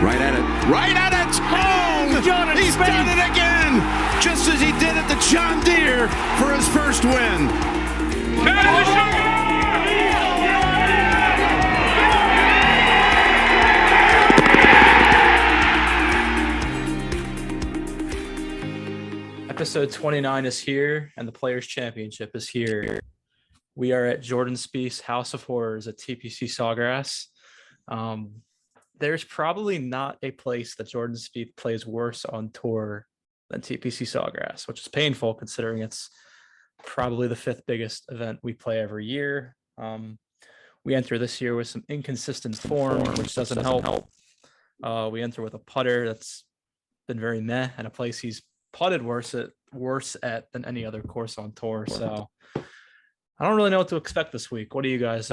Right at it. Right at it. Oh, he's done it again. Just as he did at the John Deere for his first win. Episode 29 is here, and the Players' Championship is here. We are at Jordan Spieth's House of Horrors at TPC Sawgrass. There's probably not a place that Jordan Spieth plays worse on tour than TPC Sawgrass, which is painful considering it's probably the fifth biggest event we play every year. We enter this year with some inconsistent form, which doesn't help. We enter with a putter that's been very meh, and a place he's putted worse at than any other course on tour. So I don't really know what to expect this week. What do you guys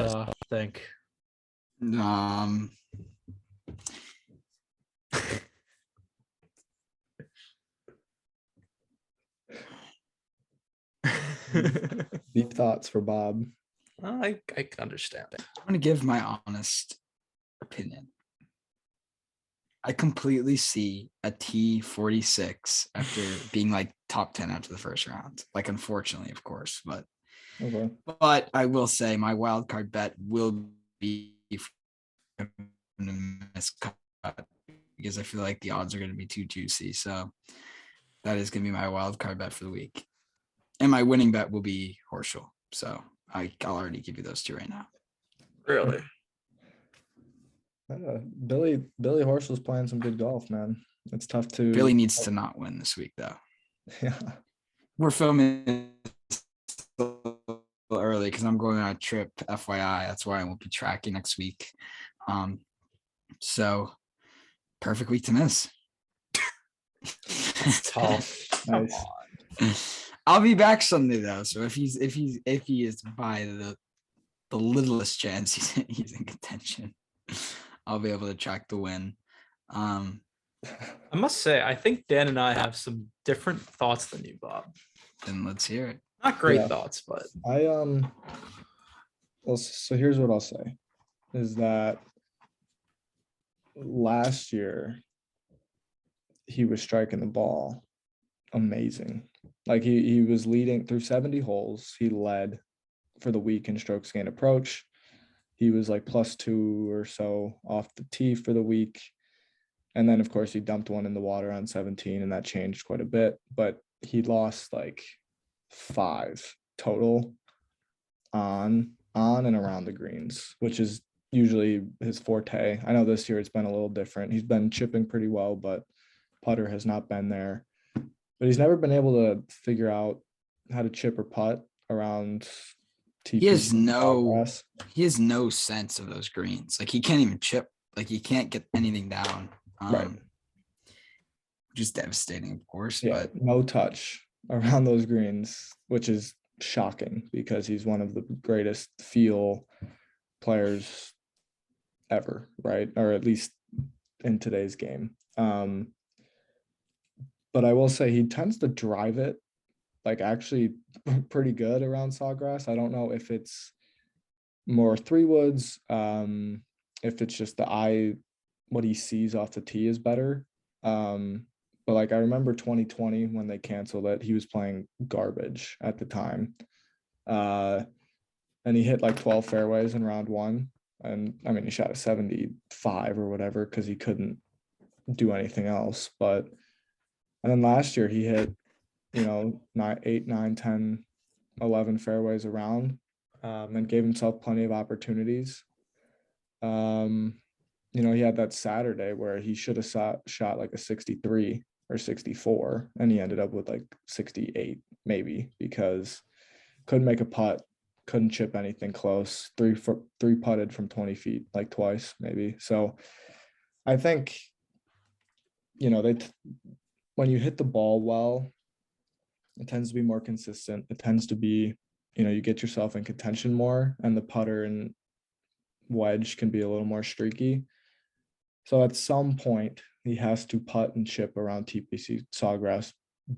think? Deep thoughts for Bob. I can understand it. I'm going to give my honest opinion. I completely see a T46 after being like top 10 after the first round. Like, unfortunately, of course, but I will say my wild card bet will be miscut because I feel like the odds are going to be too juicy. So that is going to be my wild card bet for the week. And my winning bet will be Horschel. So I'll already give you those two right now. Really? Billy Horschel's playing some good golf, man. It's tough to. Billy needs to not win this week, though. Yeah. We're filming a little early because I'm going on a trip, FYI. That's why I won't be tracking next week. So perfect week to miss. It's tough. Nice. I'll be back Sunday though. So if he is by the littlest chance he's in contention, I'll be able to track the win. I must say, I think Dan and I have some different thoughts than you, Bob. Then let's hear it. Not great thoughts, but well, so here's what I'll say is that last year he was striking the ball amazing. Like he was leading through 70 holes. He led for the week in strokes gained approach. He was like +2 or so off the tee for the week. And then, of course, he dumped one in the water on 17, and that changed quite a bit. But he lost like 5 total on and around the greens, which is usually his forte. I know this year it's been a little different. He's been chipping pretty well, but putter has not been there. But he's never been able to figure out how to chip or putt around TPC. He has no sense of those greens. Like, he can't even chip. Like, he can't get anything down. Right. Which is devastating, of course. Yeah, but no touch around those greens, which is shocking because he's one of the greatest feel players ever, right? Or at least in today's game. But I will say he tends to drive it like actually pretty good around Sawgrass. I don't know if it's more 3-woods, if it's just what he sees off the tee is better. But like I remember 2020 when they canceled it, he was playing garbage at the time. And he hit like 12 fairways in round 1. And I mean, he shot a 75 or whatever because he couldn't do anything else. And then last year he hit, 8, 9, 10, 11 fairways around, and gave himself plenty of opportunities. He had that Saturday where he should have shot like a 63 or 64, and he ended up with like 68 maybe because couldn't make a putt, couldn't chip anything close, three putted from 20 feet like twice maybe. So I think, when you hit the ball well, it tends to be more consistent. It tends to be, you get yourself in contention more, and the putter and wedge can be a little more streaky. So at some point, he has to putt and chip around TPC Sawgrass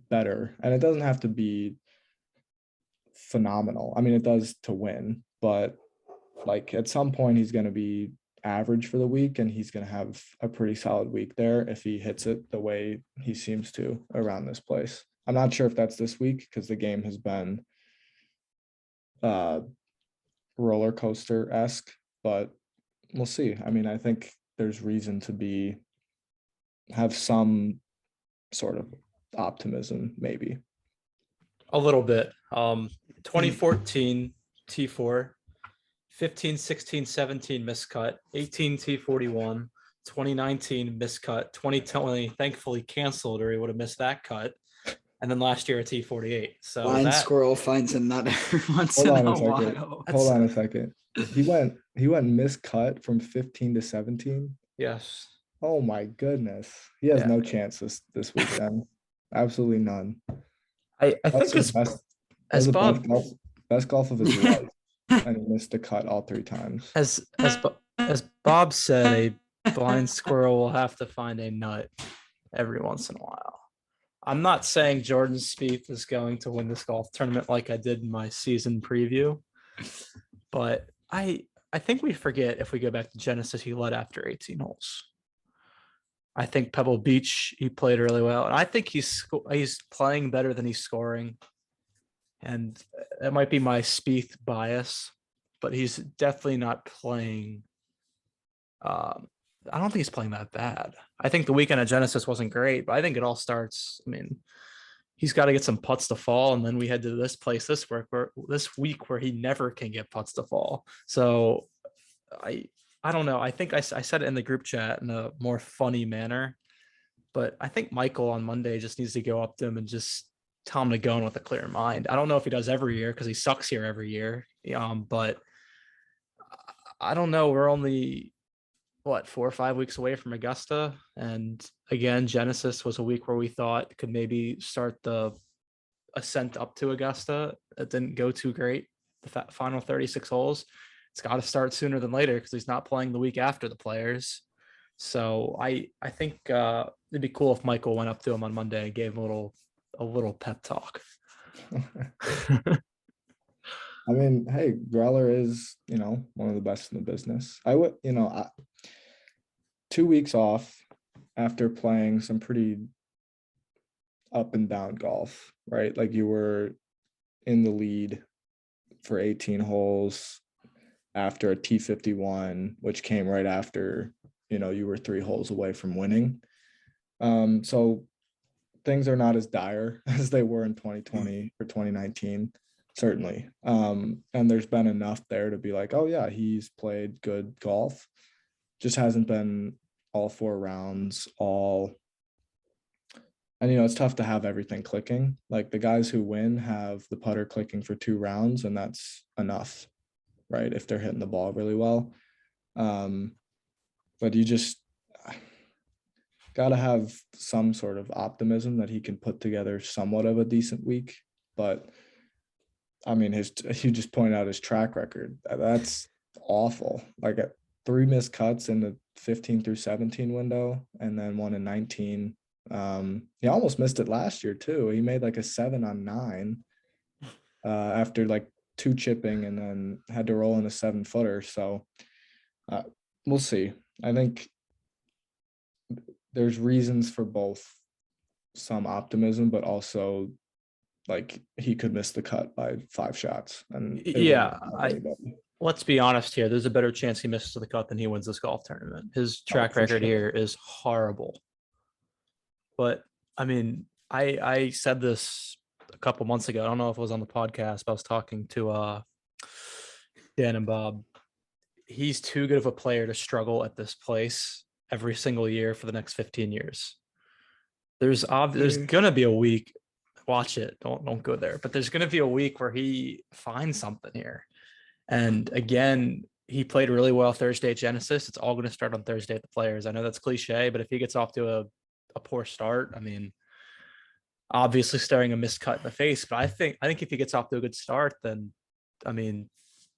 better. And it doesn't have to be phenomenal. I mean, it does to win, but like at some point he's going to be average for the week, and he's going to have a pretty solid week there if he hits it the way he seems to around this place. I'm not sure if that's this week because the game has been roller coaster-esque, but we'll see. I mean, I think there's reason to have some sort of optimism, maybe. A little bit. 2014 T4, 15, 16, 17 miscut, 18 T41, 2019 miscut, 2020 thankfully canceled, or he would have missed that cut. And then last year a T48. So Blind squirrel finds a nut every once in a while. Hold on a second. He went miscut from 15 to 17. Yes. Oh my goodness. He has no chance this weekend. Absolutely none. I think as Bob best golf of his life, and he missed a cut all 3 times. As Bob said, a blind squirrel will have to find a nut every once in a while. I'm not saying Jordan Spieth is going to win this golf tournament like I did in my season preview, but I think we forget, if we go back to Genesis, he led after 18 holes. I think Pebble Beach, he played really well, and I think he's playing better than he's scoring. And it might be my Spieth bias, but he's definitely not playing. I don't think he's playing that bad. I think the weekend at Genesis wasn't great, but I think it all starts. I mean, he's got to get some putts to fall, and then we head to this place this week where he never can get putts to fall. So I don't know. I think I said it in the group chat in a more funny manner, but I think Michael on Monday just needs to go up to him and just tell him to go in with a clear mind. I don't know if he does every year because he sucks here every year. But I don't know. We're only 4 or 5 weeks away from Augusta, and again, Genesis was a week where we thought could maybe start the ascent up to Augusta. It didn't go too great. The final 36 holes. It's got to start sooner than later because he's not playing the week after the Players. So I think it'd be cool if Michael went up to him on Monday and gave him a little pep talk. I mean, hey, Greller is, one of the best in the business. 2 weeks off after playing some pretty up and down golf, right? Like you were in the lead for 18 holes after a T51, which came right after, you were 3 holes away from winning. So things are not as dire as they were in 2020 or 2019, certainly. And there's been enough there to be like, oh yeah, he's played good golf. Just hasn't been all 4 rounds, and it's tough to have everything clicking. Like the guys who win have the putter clicking for 2 rounds, and that's enough, right? If they're hitting the ball really well. But you just got to have some sort of optimism that he can put together somewhat of a decent week. But I mean, you just point out his track record. That's awful. Like 3 missed cuts in the 15 through 17 window, and then 1 in 19. He almost missed it last year too. He made like a 7 on 9 after like 2 chipping, and then had to roll in a 7-footer. So we'll see. I think there's reasons for both some optimism, but also like he could miss the cut by 5 shots. And let's be honest here. There's a better chance he misses the cut than he wins this golf tournament. His track record here is horrible. But I mean, I said this a couple months ago. I don't know if it was on the podcast, but I was talking to Dan and Bob. He's too good of a player to struggle at this place every single year for the next 15 years. There's gonna be a week. Watch it. Don't go there. But there's gonna be a week where he finds something here. And again, he played really well Thursday at Genesis. It's all going to start on Thursday at the Players. I know that's cliche, but if he gets off to a poor start, I mean, obviously staring a missed cut in the face. But I think if he gets off to a good start, then I mean,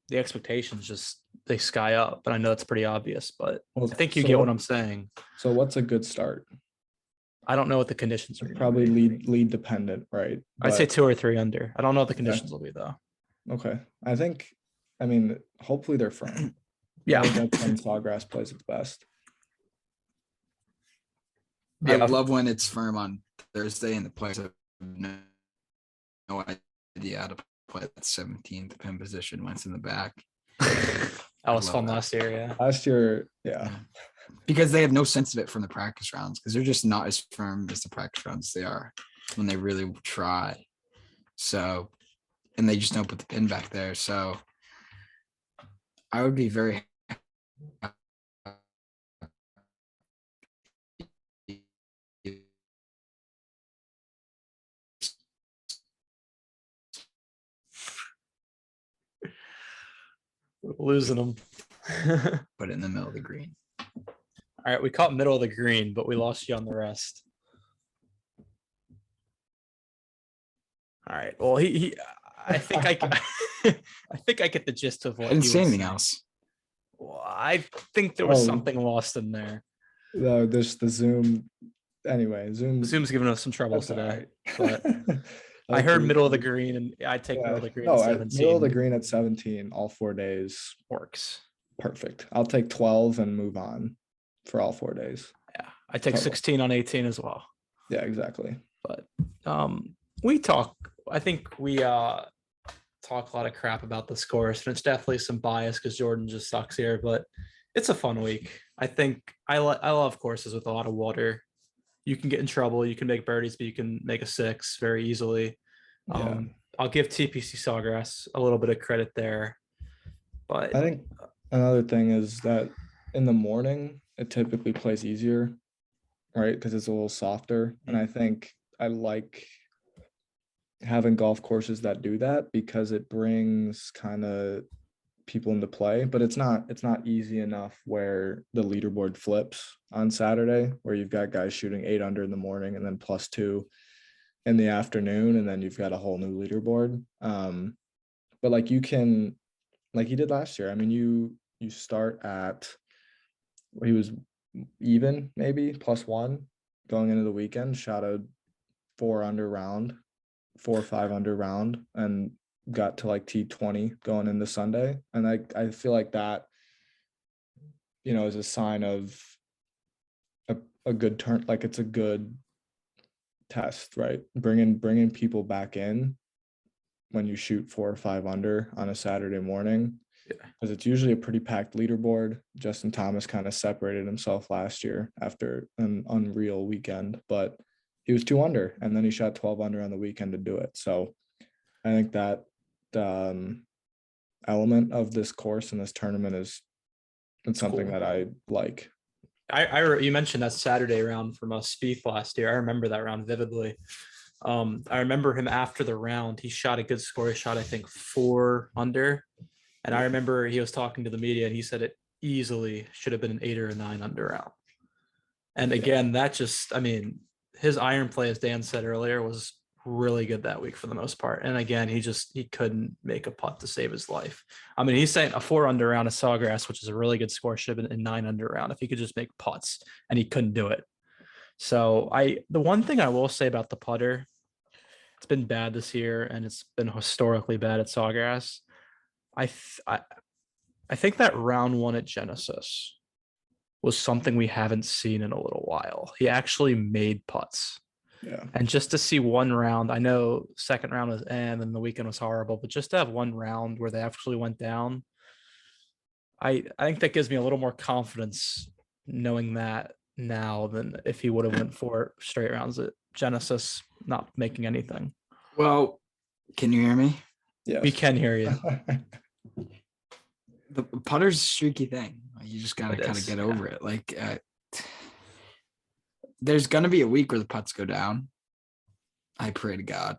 the expectations they sky up. But I know it's pretty obvious. But I think you get what I'm saying. So what's a good start? I don't know what the conditions are. Probably lead dependent, right? I'd say 2 or 3 under. I don't know what the conditions will be though. Okay, I mean, hopefully they're firm. Yeah. I think that's when Sawgrass plays its best. I Yeah. love when it's firm on Thursday and the players have no idea how to play that 17th pin position when it's in the back. That was love fun that. last year. Yeah. Last year, yeah. Because they have no sense of it from the practice rounds because they're just not as firm as the practice rounds they are when they really try. So, and they just don't put the pin back there. So I would be very Losing them. put it in the middle of the green. All right, we caught middle of the green, but we lost you on the rest. All right. Well, I think I think I get the gist of I what didn't he see was anything saying. else. Well, I think there was Oh. something lost in there. The Zoom. Anyway, Zoom. Zoom's giving us some troubles That's all today. right. but I heard middle of the green, and I take middle of the green at No, 17. middle of the green at 17, all 4 days. Works. Perfect. I'll take 12 and move on for all 4 days. Yeah, I take Total. 16 on 18 as well. Yeah, exactly. But we talk. I think we talk a lot of crap about this course, and it's definitely some bias because Jordan just sucks here. But it's a fun week. I think I love courses with a lot of water. You can get in trouble. You can make birdies, but you can make a 6 very easily. Yeah. I'll give TPC Sawgrass a little bit of credit there. But I think another thing is that in the morning, it typically plays easier, right? Because it's a little softer. And I think I like having golf courses that do that because it brings kind of people into play, but it's not easy enough where the leaderboard flips on Saturday, where you've got guys shooting 8 under in the morning and then +2 in the afternoon, and then you've got a whole new leaderboard. But like you can, like you did last year. I mean, you start at where he was even, maybe +1 going into the weekend, shot a 4 under round, 4 or 5 under round, and got to like T20 going into Sunday. And I feel like that, is a sign of a good turn. Like it's a good test, right? Bringing people back in when you shoot 4 or 5 under on a Saturday morning, because it's usually a pretty packed leaderboard. Justin Thomas kind of separated himself last year after an unreal weekend, but he was 2 under, and then he shot 12 under on the weekend to do it. So I think that element of this course and this tournament is something cool. that I like. You mentioned that Saturday round from Spieth last year. I remember that round vividly. I remember him after the round. He shot a good score. He shot, I think, 4 under. And I remember he was talking to the media, and he said it easily should have been an 8 or a 9 under round. And again, that just, I mean, his iron play, as Dan said earlier, was really good that week for the most part. And again, he couldn't make a putt to save his life. I mean, he's saying a 4 under round of Sawgrass, which is a really good score, should have been a 9 under round if he could just make putts, and he couldn't do it. So the one thing I will say about the putter, it's been bad this year, and it's been historically bad at Sawgrass. I think that round 1 at Genesis was something we haven't seen in a little while. He actually made putts. Yeah. And just to see one round, I know second round was and then the weekend was horrible, but just to have one round where they actually went down, I think that gives me a little more confidence knowing that now than if he would have went 4 straight rounds at Genesis, not making anything. Well, can you hear me? Yeah. We can hear you. The putter's a streaky thing. You just gotta It kind of is, get yeah. over it. Like, there's gonna be a week where the putts go down. I pray to God.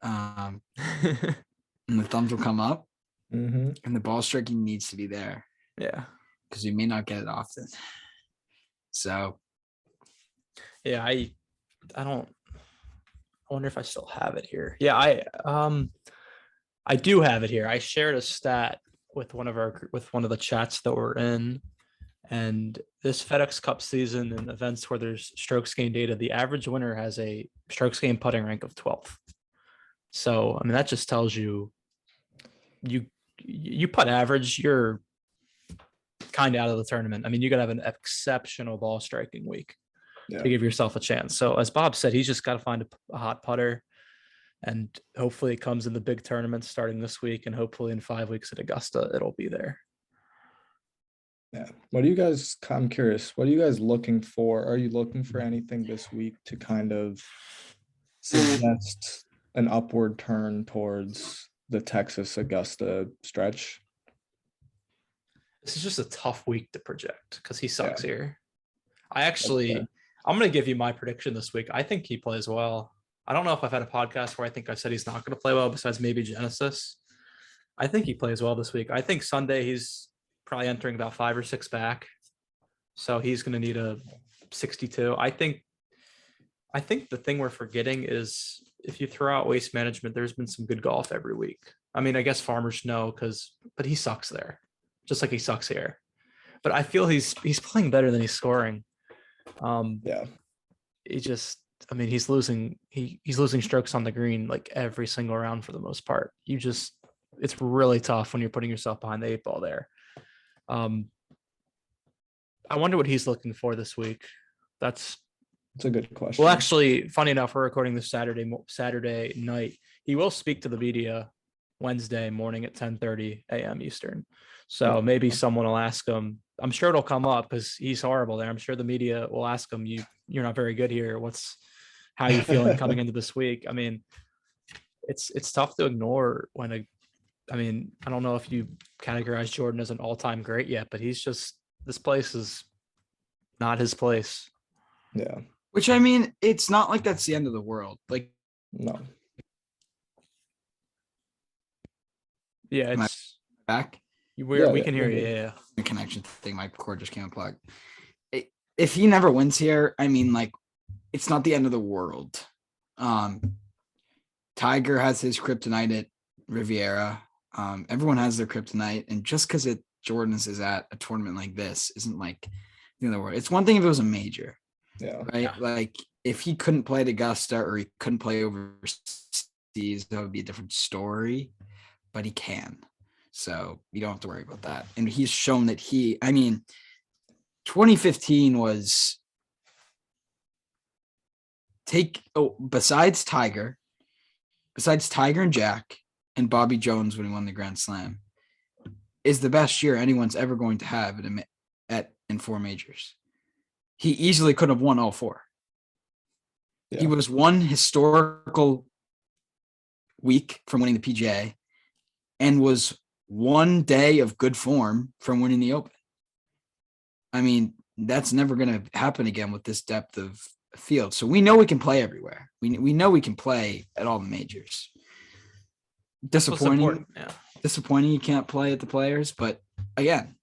And the thumbs will come up, Mm-hmm. and the ball striking needs to be there Yeah. because we may not get it often. So, Yeah, I wonder if I still have it here. Yeah, I do have it here. I shared a stat with one of the chats that we're in, and this FedEx Cup season and events where there's strokes gained data, the average winner has a strokes gained putting rank of 12th. So I mean that just tells you putt average, you're kind of out of the tournament. I mean, you got to have an exceptional ball striking week Yeah. to give yourself a chance. So as Bob said, he's just got to find a hot putter, and hopefully it comes in the big tournaments starting this week, and hopefully in 5 weeks at Augusta, it'll be there. Yeah. What do you guys, I'm curious, what are you guys looking for? Are you looking for anything this week to kind of suggest an upward turn towards the Texas Augusta stretch? This is just a tough week to project because he sucks Yeah. here. I'm going to give you my prediction this week. I think he plays well. I don't know if I've had a podcast where I think I said he's not going to play well besides maybe Genesis. I think he plays well this week. I think Sunday he's probably entering about 5 or 6 back. So he's going to need a 62. I think the thing we're forgetting is if you throw out waste management, there's been some good golf every week. I mean, I guess Farmers know but he sucks there, just like he sucks here. But I feel he's playing better than he's scoring. Yeah. He's losing strokes on the green like every single round for the most part. It's really tough when you're putting yourself behind the 8 ball there. I wonder what he's looking for this week. That's a good question. Well, actually, funny enough, we're recording this Saturday night. He will speak to the media Wednesday morning at 10:30 a.m. Eastern. So maybe someone will ask him. I'm sure it'll come up because he's horrible there. I'm sure the media will ask him, you're not very good here. How are you feeling coming into this week? I mean, it's tough to ignore I don't know if you categorize Jordan as an all-time great yet, but this place is not his place. Yeah. Which, I mean, it's not like that's the end of the world. Like, no. Yeah, am I it's back. We can hear you. Yeah. The connection thing, my cord just came unplugged. If he never wins here, I mean, like, it's not the end of the world. Tiger has his kryptonite at Riviera. Everyone has their kryptonite, and just because Jordan's is at a tournament like this isn't like the end of the world. It's one thing if it was a major. Yeah. Right. Yeah. Like if he couldn't play at Augusta or he couldn't play overseas, that would be a different story, but he can. So you don't have to worry about that. And he's shown that 2015 was besides Tiger and Jack and Bobby Jones when he won the Grand Slam, is the best year anyone's ever going to have in 4 majors. He easily could have won all 4. Yeah. He was one historical week from winning the PGA and was one day of good form from winning the Open. I mean, that's never going to happen again with this depth of field. So we know we can play everywhere. We know we can play at all the majors. Disappointing. Yeah. Disappointing you can't play at the Players, but again.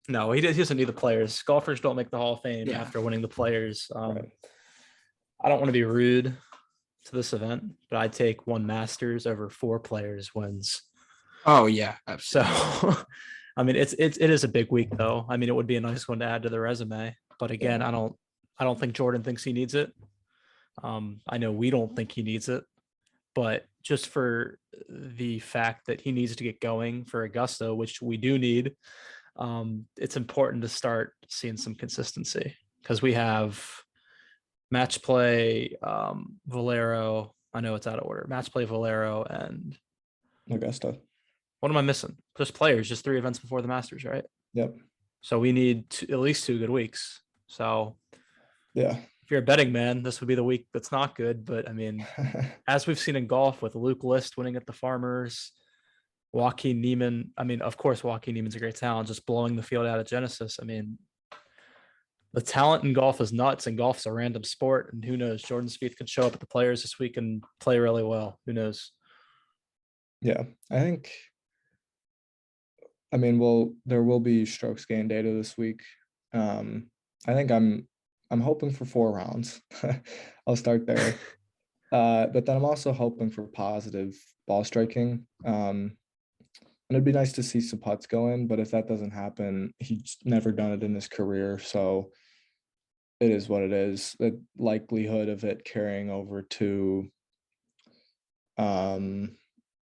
No, he doesn't need the Players. Golfers don't make the Hall of Fame after winning the Players. Right. I don't want to be rude to this event, but I'd take 1 Masters over 4 Players wins. Oh yeah, absolutely. So, I mean, it is a big week though. I mean, it would be a nice one to add to the resume. But again, I don't think Jordan thinks he needs it. I know we don't think he needs it, but just for the fact that he needs to get going for Augusta, which we do need. It's important to start seeing some consistency because we have match play, Valero. I know it's out of order. Match play, Valero, and Augusta. What am I missing? Just Players, just 3 events before the Masters, right? Yep. So we need at least 2 good weeks. So yeah, if you're a betting man, this would be the week that's not good. But I mean, as we've seen in golf with Luke List winning at the Farmers, Joaquin Niemann. I mean, of course, Joaquin Niemann's a great talent, just blowing the field out at Genesis. I mean, the talent in golf is nuts, and golf's a random sport. And who knows? Jordan Spieth could show up at the Players this week and play really well. Who knows? Yeah, I think. I mean, there will be strokes gain data this week. I think I'm hoping for 4 rounds. I'll start there. But then I'm also hoping for positive ball striking. And it'd be nice to see some putts go in, but if that doesn't happen, he's never done it in his career. So it is what it is. The likelihood of it carrying over to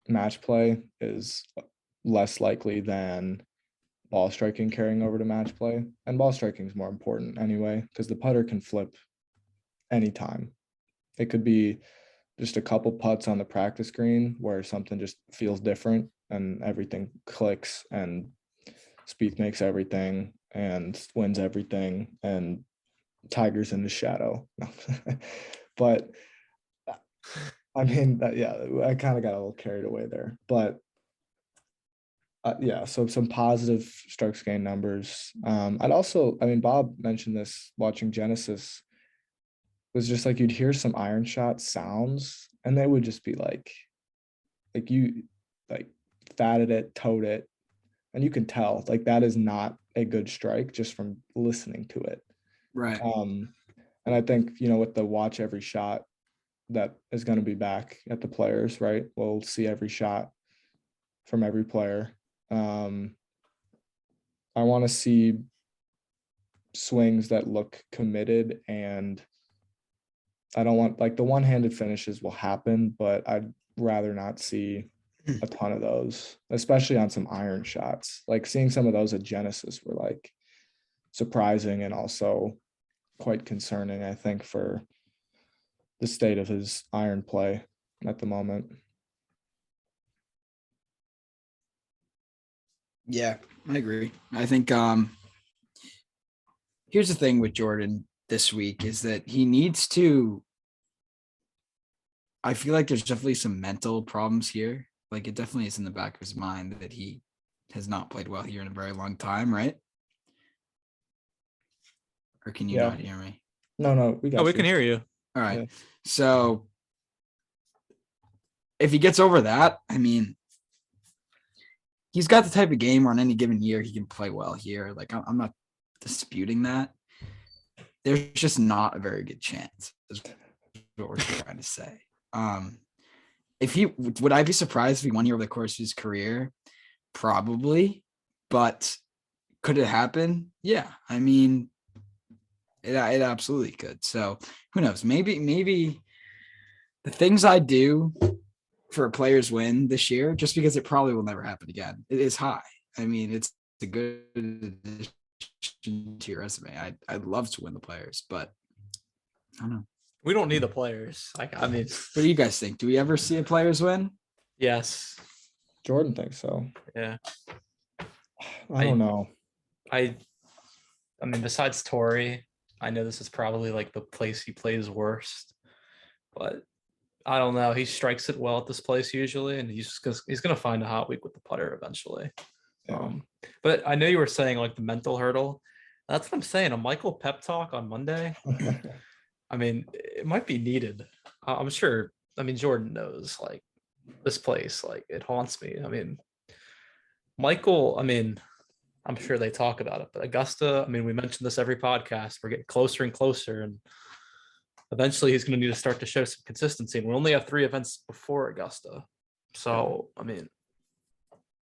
match play is less likely than ball striking carrying over to match play. And ball striking is more important anyway, because the putter can flip anytime. It could be just a couple putts on the practice green where something just feels different and everything clicks and Spieth makes everything and wins everything and Tiger's in the shadow. But I mean, yeah, I kind of got a little carried away there. But yeah, so some positive strokes gain numbers. I'd also, I mean, Bob mentioned this watching Genesis, was just like you'd hear some iron shot sounds and they would just be like you like fatted it, towed it, and you can tell like that is not a good strike just from listening to it. Right. And I think, with the watch every shot that is going to be back at the Players, right? We'll see every shot from every player. I want to see swings that look committed, and I don't want like the one-handed finishes will happen, but I'd rather not see a ton of those, especially on some iron shots. Like seeing some of those at Genesis were like surprising and also quite concerning, I think, for the state of his iron play at the moment. Yeah, I agree. I think here's the thing with Jordan this week is that he needs to, I feel like there's definitely some mental problems here. Like it definitely is in the back of his mind that he has not played well here in a very long time, right? Or can you not hear me? No, we got Oh, we you. can hear you. All right. Yeah. So if he gets over that, I mean, he's got the type of game where on any given year he can play well here. Like I'm not disputing that. There's just not a very good chance is what we're trying to say. If he would, I be surprised if he won here over the course of his career? Probably, but could it happen? Yeah, I mean, it absolutely could. So who knows? Maybe the things I do for a player's win this year, just because it probably will never happen again, it is high. I mean, it's a good addition to your resume. I'd love to win the Players, but I don't know. We don't need the players. I mean, What do you guys think? Do we ever see a Players win? yes. Jordan thinks so. Yeah. I don't know. I mean, besides Torrey, I know this is probably like the place he plays worst, but I don't know. He strikes it well at this place usually, and he's gonna find a hot week with the putter eventually. Yeah. But I know you were saying like the mental hurdle. That's what I'm saying. A Michael pep talk on Monday. I mean, it might be needed. I'm sure. I mean, Jordan knows like this place, like it haunts me. I mean, Michael, I mean, I'm sure they talk about it, but Augusta, I mean, we mentioned this every podcast. We're getting closer and closer, and eventually he's going to need to start to show some consistency. And we only have 3 events before Augusta. So, I mean,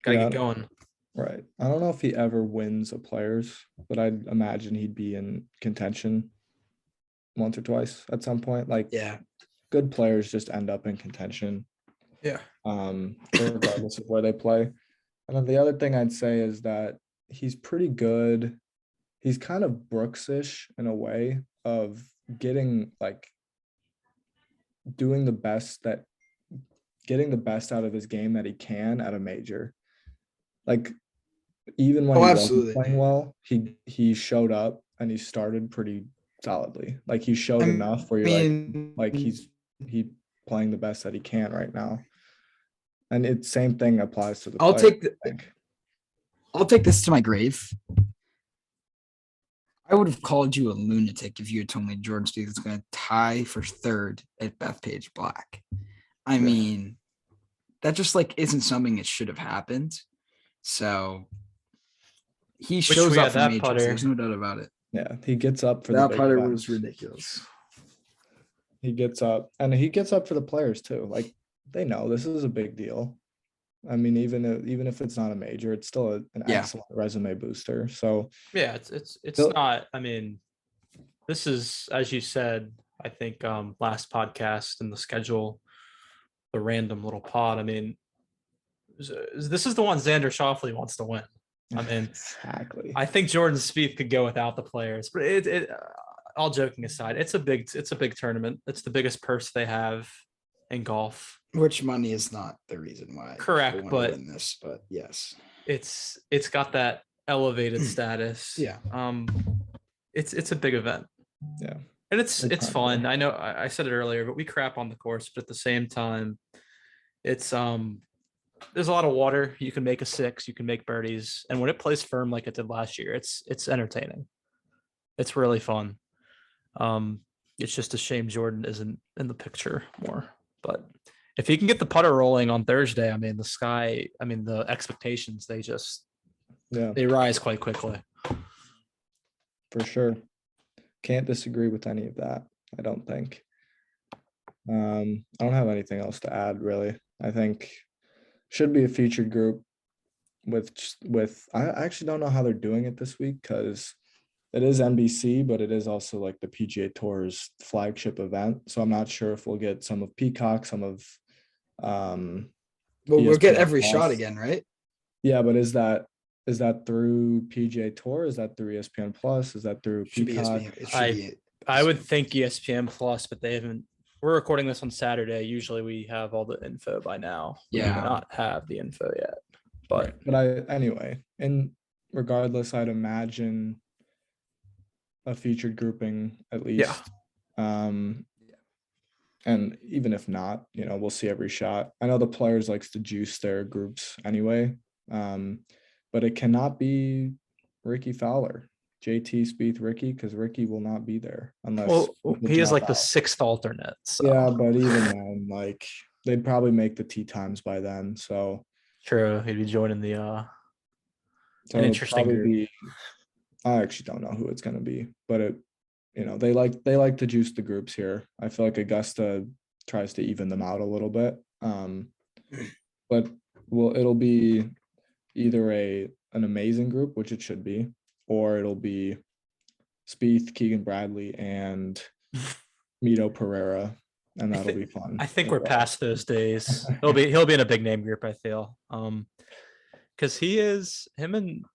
gotta get going. Right. I don't know if he ever wins a Players, but I'd imagine he'd be in contention once or twice at some point. Like, Yeah. good players just end up in contention. Yeah. Regardless of where they play. And then the other thing I'd say is that he's pretty good. He's kind of Brooks-ish in a way of getting like getting the best out of his game that he can at a major. Like even when he wasn't playing well, he showed up and he started pretty solidly. Like he showed enough where you're like he's playing the best that he can right now. And it's same thing applies to the I'll player, take this to my grave. I would have called you a lunatic if you had told me Jordan Spieth is going to tie for 3rd at Bethpage Black. I mean, that just like isn't something that should have happened. So he shows up for majors. Putter. There's no doubt about it. Yeah, he gets up for that putter was ridiculous. He gets up, and he gets up for the Players too. Like they know this is a big deal. I mean, even if it's not a major, it's still an excellent resume booster. So yeah, it's not. I mean, this is, as you said, I think last podcast in the schedule, the random little pod. I mean, this is the one Xander Schauffele wants to win. I mean, Exactly. I think Jordan Spieth could go without the players, but all joking aside, it's a big tournament. It's the biggest purse they have in golf. Which money is not the reason why Correct, they want but to win this, but yes. it's got that elevated status. Yeah. It's a big event. Yeah. And it's Big time, fun. yeah. I know I said it earlier, but we crap on the course, but at the same time, it's there's a lot of water. You can make a 6, you can make birdies, and when it plays firm like it did last year, it's entertaining. It's really fun. It's just a shame Jordan isn't in the picture more. But if he can get the putter rolling on Thursday, I mean the expectations, Yeah, they rise quite quickly. for sure. Can't disagree with any of that, I don't think. I don't have anything else to add, really. I think should be a featured group with I actually don't know how they're doing it this week because it is NBC, but it is also like the PGA Tour's flagship event. So I'm not sure if we'll get some of Peacock, some of Well, we'll get ESPN every shot Plus. again, right? Yeah, but is that through PGA Tour? Is that through ESPN Plus? Is that through Should be Peacock? ESPN. It should be. I would think ESPN Plus, but they haven't. We're recording this on Saturday. Usually we have all the info by now. We do Yeah. not have the info yet. But Anyway, and regardless, I'd imagine a featured grouping at least. And even if not, we'll see every shot. I know the players likes to juice their groups anyway. But it cannot be Ricky Fowler, JT Spieth, Ricky, because Ricky will not be there unless he is like the out. 6th alternate. So. Yeah, but even then, like they'd probably make the tee times by then. So True, he'd be joining the so an interesting group. I actually don't know who it's gonna be, but they like to juice the groups here. I feel like Augusta tries to even them out a little bit. But it'll be either an amazing group, which it should be, or it'll be Spieth, Keegan Bradley, and Mito Pereira, and that'll be fun. I think we're past those days. He'll be in a big name group, I feel. Because him and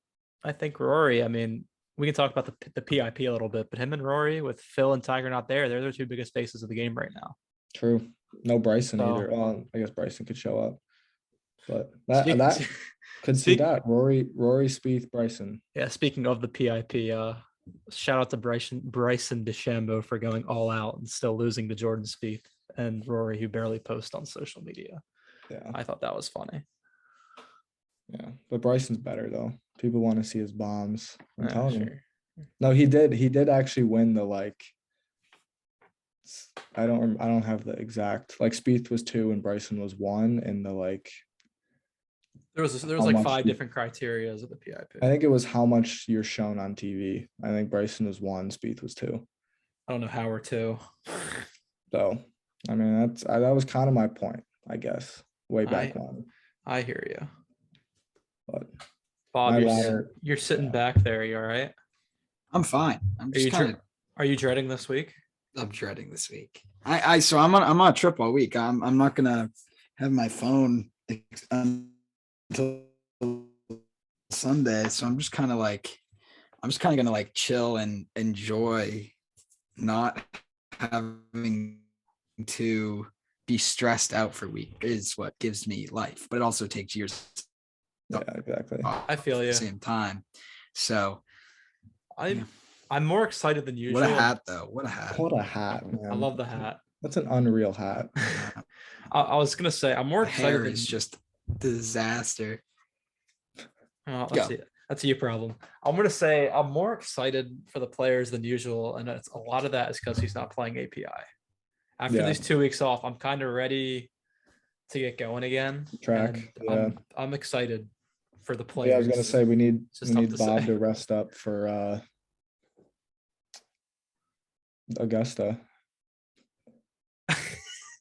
I think Rory. I mean, we can talk about the PIP a little bit, but him and Rory with Phil and Tiger not there, they're the 2 biggest faces of the game right now. True. No Bryson either. Well, I guess Bryson could show up, but that could see that Rory, Spieth, Bryson. Yeah. Speaking of the PIP, shout out to Bryson DeChambeau for going all out and still losing to Jordan Spieth and Rory, who barely post on social media. Yeah, I thought that was funny. Yeah, but Bryson's better though. People want to see his bombs. I'm telling you. No, he did actually win the I don't have the exact Spieth was 2 and Bryson was 1 in the There was like 5 different criteria of the PIP. I think it was how much you're shown on TV. I think Bryson was 1, Spieth was 2. I don't know how we're 2. So, I mean, that was kind of my point, I guess, way back when. I hear you. But Bob, you're sitting back there. You all right? I'm fine. Are you dreading this week? I'm dreading this week. So I'm on a trip all week. I'm not gonna have my phone until Sunday. So I'm just kind of gonna chill and enjoy not having to be stressed out for a week is what gives me life, but it also takes years. Yeah, exactly. I feel you. At the same time. So I'm more excited than usual. What a hat, though. What a hat, man. I love the hat. That's an unreal hat. I was gonna say I'm more excited. It's just disaster. Oh, that's your problem. I'm gonna say I'm more excited for the players than usual, and a lot of that is because he's not playing API. After these 2 weeks off, I'm kind of ready to get going again. I'm excited for the players. Yeah, I was gonna say we need Bob to rest up for Augusta.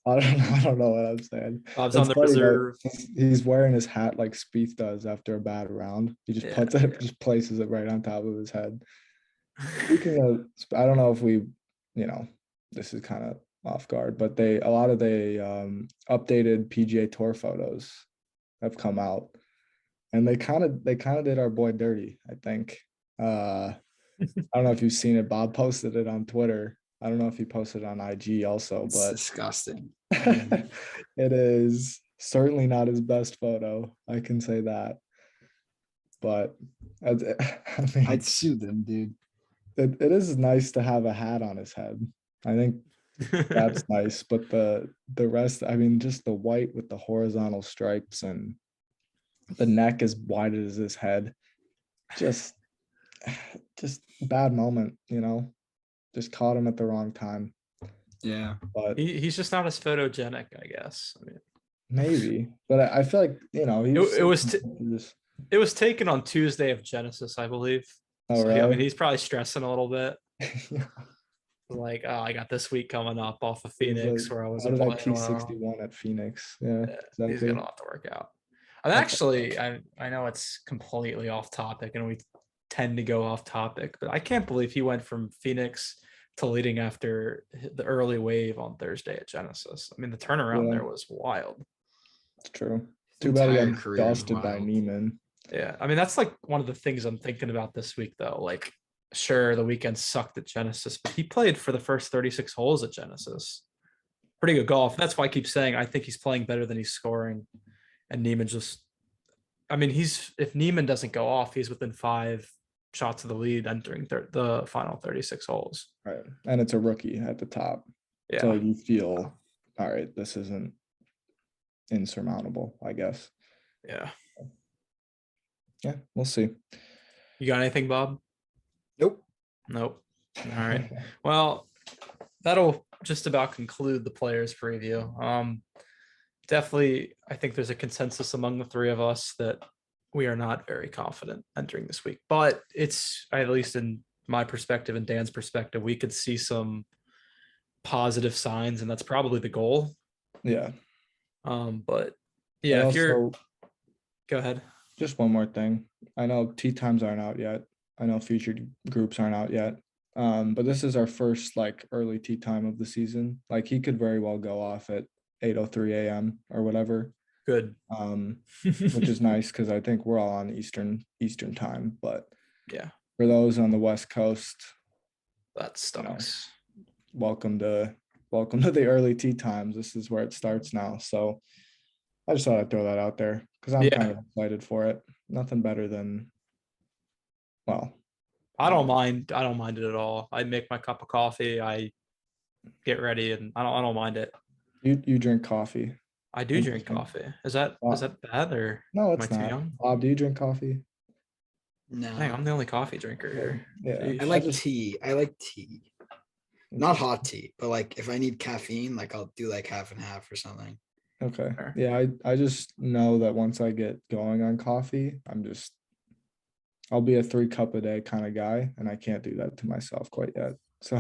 I don't know what I'm saying. Bob's on the reserve. He's wearing his hat like Spieth does after a bad round. He just puts it, just places it right on top of his head. Speaking of, I don't know if this is kind of off guard, but a lot of the updated PGA Tour photos have come out. And they kind of did our boy dirty, I think. I don't know if you've seen it. Bob posted it on Twitter. I don't know if he posted it on IG also, It's but disgusting. it is certainly not his best photo. I can say that. But I mean, I'd sue them, dude. it is nice to have a hat on his head. I think that's nice, but the rest, I mean, just the white with the horizontal stripes and the neck as wide as his head, just bad moment, just caught him at the wrong time. Yeah. But he's just not as photogenic, I guess. I mean, maybe, but I feel like it was taken on Tuesday of Genesis, I believe. Oh, So, I mean, really? he's probably stressing a little bit. Like, oh, I got this week coming up off of Phoenix where I How wasn't did I playing well. T61 at Phoenix? Yeah, He's exactly. gonna have to work out. And actually, I know it's completely off topic, and we tend to go off topic, but I can't believe he went from Phoenix to leading after the early wave on Thursday at Genesis. I mean, the turnaround Yeah. there was wild. It's true. His Too bad he entire got career is dusted by wild. Neiman. Yeah, I mean, that's like one of the things I'm thinking about this week, though. Like, sure, the weekend sucked at Genesis, but he played for the first 36 holes at Genesis. Pretty good golf. That's why I keep saying I think he's playing better than he's scoring. And Neiman just, I mean, if Neiman doesn't go off, he's within 5 shots of the lead entering the final 36 holes. Right. And it's a rookie at the top. Yeah. So you feel, all right, this isn't insurmountable, I guess. Yeah. Yeah, we'll see. You got anything, Bob? Nope. Nope. All right. Well, that'll just about conclude the players preview. Definitely, I think there's a consensus among the three of us that we are not very confident entering this week, but it's, at least in my perspective and Dan's perspective, we could see some positive signs, and that's probably the goal. Yeah. But yeah, if you're, go ahead. Just one more thing. I know tee times aren't out yet. I know featured groups aren't out yet. But this is our first like early tee time of the season. Like he could very well go off at 8:03 a.m. or whatever. Good. Which is nice because I think we're all on Eastern time. But yeah, for those on the West Coast, that stinks. Welcome to the early tee times. This is where it starts now. So I just thought I'd throw that out there because I'm kind of excited for it. Nothing better than, well, I don't mind it at all. I make my cup of coffee, I get ready, and I don't mind it. You drink coffee. I do drink coffee. Is that bad or no? It's am I too not. young? Bob, do you drink coffee? No. Dang, I'm the only coffee drinker here. Yeah. I like tea. Not hot tea, but like if I need caffeine, like I'll do like half and half or something. Okay. Yeah, I just know that once I get going on coffee, I'll be a 3-cup a day kind of guy, and I can't do that to myself quite yet. So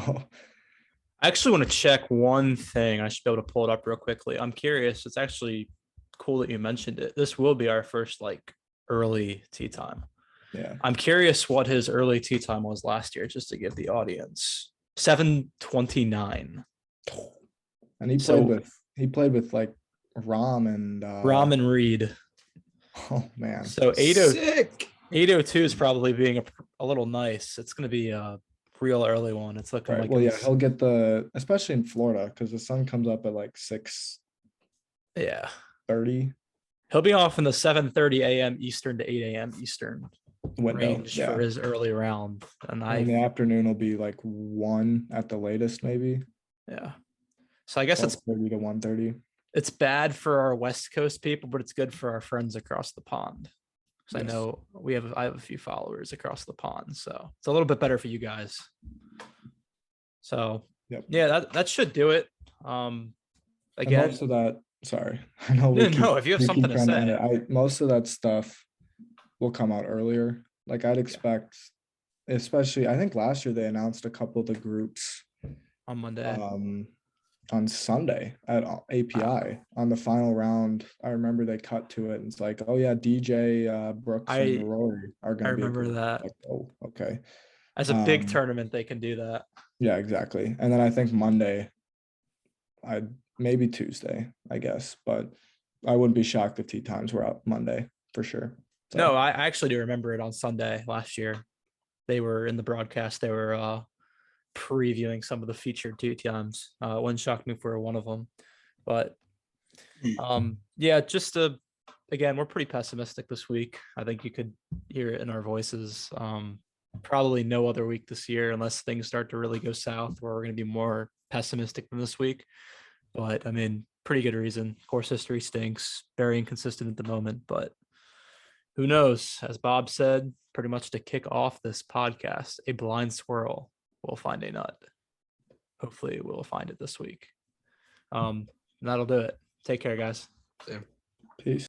I actually want to check one thing. I should be able to pull it up real quickly. I'm curious. It's actually cool that you mentioned it. This will be our first like early tee time. Yeah. I'm curious what his early tee time was last year, just to give the audience 7:29. And he played with like Rahm and Reed. Oh man. So 8:02 is Sick. probably being a little nice. It's going to be a real early one. It's looking Right. like Well, yeah, he'll get especially in Florida because the sun comes up at like 6:30. He'll be off in the 7:30 a.m. Eastern to 8 a.m. Eastern window range for his early round. And in the afternoon will be like 1 at the latest, maybe. Yeah. So I guess it's 30 to 1:30. It's bad for our West Coast people, but it's good for our friends across the pond. Because I know I have a few followers across the pond, so it's a little bit better for you guys. So yeah, that should do it. Again, most of that, sorry, I know. No, if you have something to say, most of that stuff will come out earlier. Like I'd expect, especially I think last year they announced a couple of the groups on Monday. On Sunday at API on the final round. I remember they cut to it and it's like, oh yeah, DJ Brooks and Rory are going to be. I remember that. Like, oh, okay. As a big tournament, they can do that. Yeah, exactly. And then I think Monday, maybe Tuesday, I guess, but I wouldn't be shocked if tee times were out Monday for sure. No, I actually do remember it on Sunday last year. They were in the broadcast. They were previewing some of the featured tee times. Wouldn't shock me for one of them. But yeah, again, we're pretty pessimistic this week. I think you could hear it in our voices. Probably no other week this year, unless things start to really go south, where we're going to be more pessimistic than this week. But I mean, pretty good reason. Course history stinks. Very inconsistent at the moment, but who knows? As Bob said, pretty much to kick off this podcast, a blind squirrel will find a nut. Hopefully, we'll find it this week. That'll do it. Take care, guys. Yeah. Peace.